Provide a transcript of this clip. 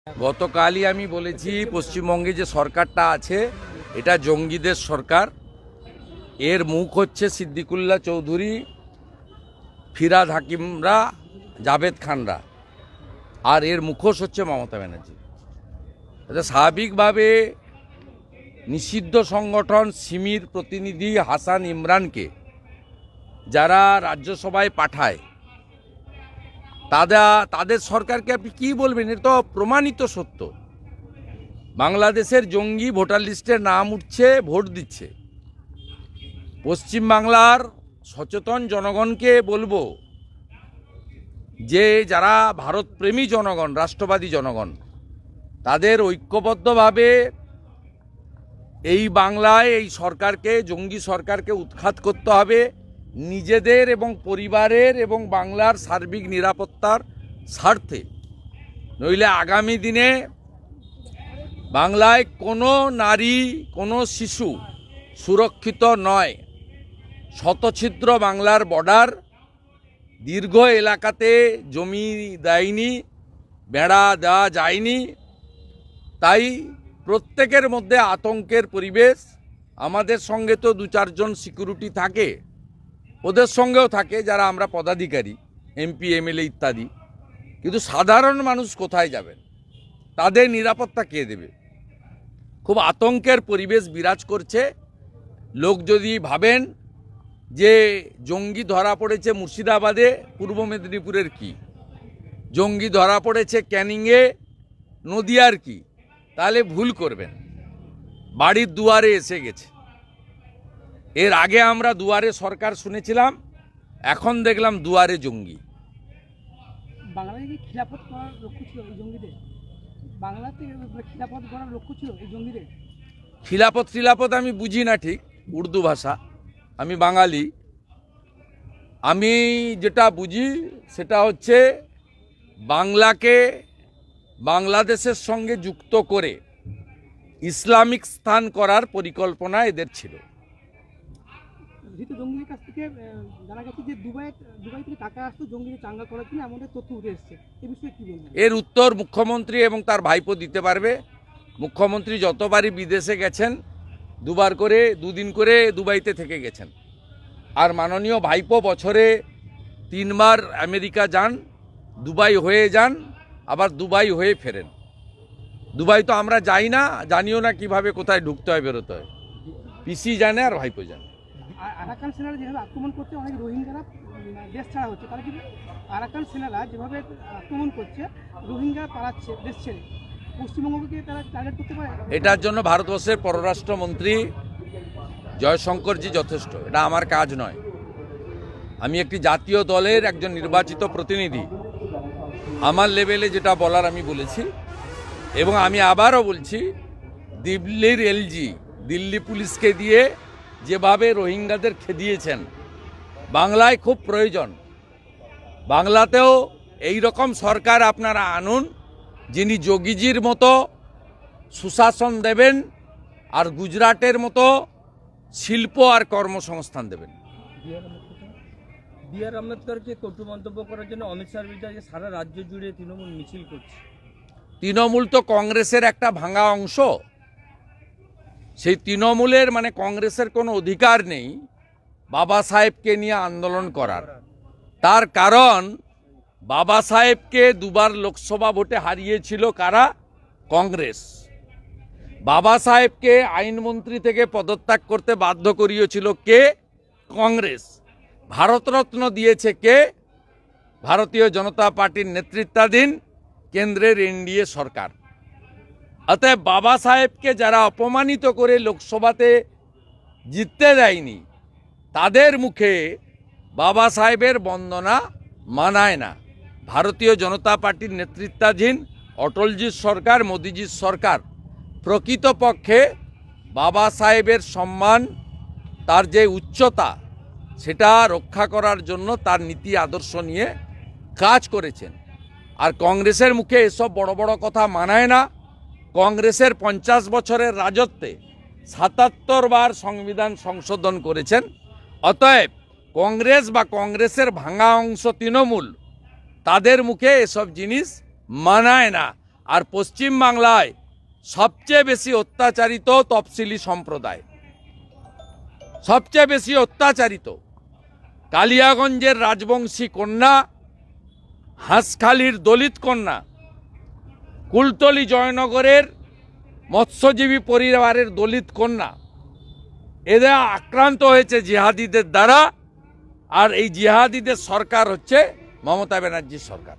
গতকালই আমি বলেছি পশ্চিমবঙ্গে যে সরকারটা আছে এটা জঙ্গিদের সরকার। এর মুখ হচ্ছে সিদ্দিকুল্লাহ চৌধুরী, ফিরাদ হাকিমরা, জাভেদ খানরা, আর এর মুখোশ হচ্ছে মমতা ব্যানার্জি। এটা স্বাভাবিকভাবে নিষিদ্ধ সংগঠন সিমির প্রতিনিধি হাসান ইমরানকে যারা রাজ্যসভায় পাঠায় তাদের সরকারকে আপনি কী বলবেন? এটা তো প্রমাণিত সত্য। বাংলাদেশের জঙ্গি ভোটার লিস্টের নাম উঠছে, ভোট দিচ্ছে। পশ্চিমবাংলার সচেতন জনগণকে বলবো যে যারা ভারতপ্রেমী জনগণ, রাষ্ট্রবাদী জনগণ, তাদের ঐক্যবদ্ধভাবে এই বাংলায় এই সরকারকে, জঙ্গি সরকারকে উৎখাত করতে হবে নিজেদের এবং পরিবারের এবং বাংলার সার্বিক নিরাপত্তার স্বার্থে। নইলে আগামী দিনে বাংলায় কোনো নারী, কোনো শিশু সুরক্ষিত নয়। শতছিদ্র বাংলার বর্ডার, দীর্ঘ এলাকাতে জমি দেয়নি, বেড়া দেওয়া যায়নি, তাই প্রত্যেকের মধ্যে আতঙ্কের পরিবেশ। আমাদের সঙ্গে তো দু চারজন সিকিউরিটি থাকে, ওদের সঙ্গেও থাকে যারা আমরা পদাধিকারী, এমপি, এমএলএ ইত্যাদি। কিন্তু সাধারণ মানুষ কোথায় যাবেন? তাদের নিরাপত্তা কে দেবে? খুব আতঙ্কের পরিবেশ বিরাজ করছে। লোক যদি ভাবেন যে জঙ্গি ধরা পড়েছে মুর্শিদাবাদে, পূর্ব মেদিনীপুরের কি, জঙ্গি ধরা পড়েছে ক্যানিংয়ে, নদিয়ার কি, তাহলে ভুল করবেন। বাড়ির দুয়ারে এসে গেছে। এর আগে আমরা দুয়ারে সরকার শুনেছিলাম, এখন দেখলাম দুয়ারে জঙ্গি। বাংলায় কি খিলাফত করার লক্ষ্য ছিল এই জঙ্গিদের? বাংলাতে খিলাফত করার লক্ষ্য ছিল এই জঙ্গিদের? খিলাফত আমি বুঝি না ঠিক, উর্দু ভাষা, আমি বাঙালি। আমি যেটা বুঝি সেটা হচ্ছে বাংলাকে বাংলাদেশের সঙ্গে যুক্ত করে ইসলামিক স্থান করার পরিকল্পনা এদের ছিল। জঙ্গিদের কাছ থেকে জানা গেছে যে দুবাই থেকে টাকা আসতো জঙ্গিদের চাঙ্গা করার জন্য, আমাদের তথ্য উঠে এসছে। এই বিষয়ে কি বলবেন? এর উত্তর মুখ্যমন্ত্রী এবং তার ভাইপো দিতে পারবে। মুখ্যমন্ত্রী যতবারই বিদেশে গেছেন, দুদিন করে দুবাইতে থেকে গেছেন। আর মাননীয় ভাইপো বছরে 3 বার আমেরিকা যান, দুবাই হয়ে যান, আবার দুবাই হয়ে ফেরেন। দুবাই তো আমরা যাই না, জানিও না কিভাবে কোথায় ঢুকতে হয়, বেরোতে হয়। পিসি জানে আর ভাইপো জানে। আরাকান সেনারা যেভাবে আক্রমণ করছে, অনেক রোহিঙ্গারা দেশ ছাড়া হচ্ছে। তারা কি আরাকান সেনারা যেভাবে আক্রমণ করছে, রোহিঙ্গা পালাচ্ছে দেশ ছেড়ে, পশ্চিমবঙ্গকে তারা টার্গেট করতে পারে? এটার জন্য ভারতবর্ষের পররাষ্ট্রমন্ত্রী জয়শঙ্করজি যথেষ্ট। এটা আমার কাজ নয়। আমি একটি জাতীয় দলের একজন নির্বাচিত প্রতিনিধি। আমার লেভেলে যেটা বলার আমি বলেছি, এবং আমি আবারও বলছি, দিল্লির এলজি, দিল্লি পুলিশকে দিয়ে যেভাবে রোহিঙ্গাদের খেদিয়েছেন, বাংলায় খুব প্রয়োজন। বাংলাতেও এই রকম সরকার আপনারা আনুন, যিনি যোগীজির মতো সুশাসন দেবেন আর গুজরাটের মতো শিল্প আর কর্মসংস্থান দেবেন। বি আর আম্বেদকরকে কটু মন্তব্য করার জন্য অমিত শাহর বিরুদ্ধে সারা রাজ্য জুড়ে তৃণমূল মিছিল করছে। তৃণমূল তো কংগ্রেসের একটা ভাঙা অংশ। সেই তৃণমূলের মানে কংগ্রেসের কোনো অধিকার নেই বাবা সাহেবকে নিয়ে আন্দোলন করার। তার কারণ বাবা সাহেবকে 2 বার লোকসভা ভোটে হারিয়েছিল কারা? কংগ্রেস। বাবা সাহেবকে আইনমন্ত্রী থেকে পদত্যাগ করতে বাধ্য করিয়েছিল কে? কংগ্রেস। ভারতরত্ন দিয়েছে কে? ভারতীয় জনতা পার্টির নেতৃত্বাধীন কেন্দ্রের এনডিএ সরকার। অতএব বাবা সাহেবকে যারা অপমানিত করে লোকসভাতে জিততে দেয়নি, তাদের মুখে বাবা সাহেবের বন্দনা মানায় না। ভারতীয় জনতা পার্টির নেতৃত্বাধীন অটলজির সরকার, মোদিজির সরকার প্রকৃতপক্ষে বাবা সাহেবের সম্মান, তার যে উচ্চতা, সেটা রক্ষা করার জন্য তার নীতি আদর্শ নিয়ে কাজ করেছেন। আর কংগ্রেসের মুখে এসব বড় বড় কথা মানায় না। কংগ্রেসের 50 বছরের রাজত্বে 77 বার সংবিধান সংশোধন করেছেন। অতএব কংগ্রেস বা কংগ্রেসের ভাঙা অংশ তৃণমূল, তাদের মুখে এসব জিনিস মানায় না। আর পশ্চিম বাংলায় সবচেয়ে বেশি অত্যাচারিত তফসিলি সম্প্রদায়, সবচেয়ে বেশি অত্যাচারিত। কালিয়াগঞ্জের রাজবংশী কন্যা, হাঁসখালির দলিত কন্যা, কুলতলি জয়নগরের মৎস্যজীবী পরিবারের দলিত কন্যা, এরা আক্রান্ত হয়েছে জিহাদিদের দ্বারা। আর এই জিহাদিদের সরকার হচ্ছে মমতা ব্যানার্জির সরকার।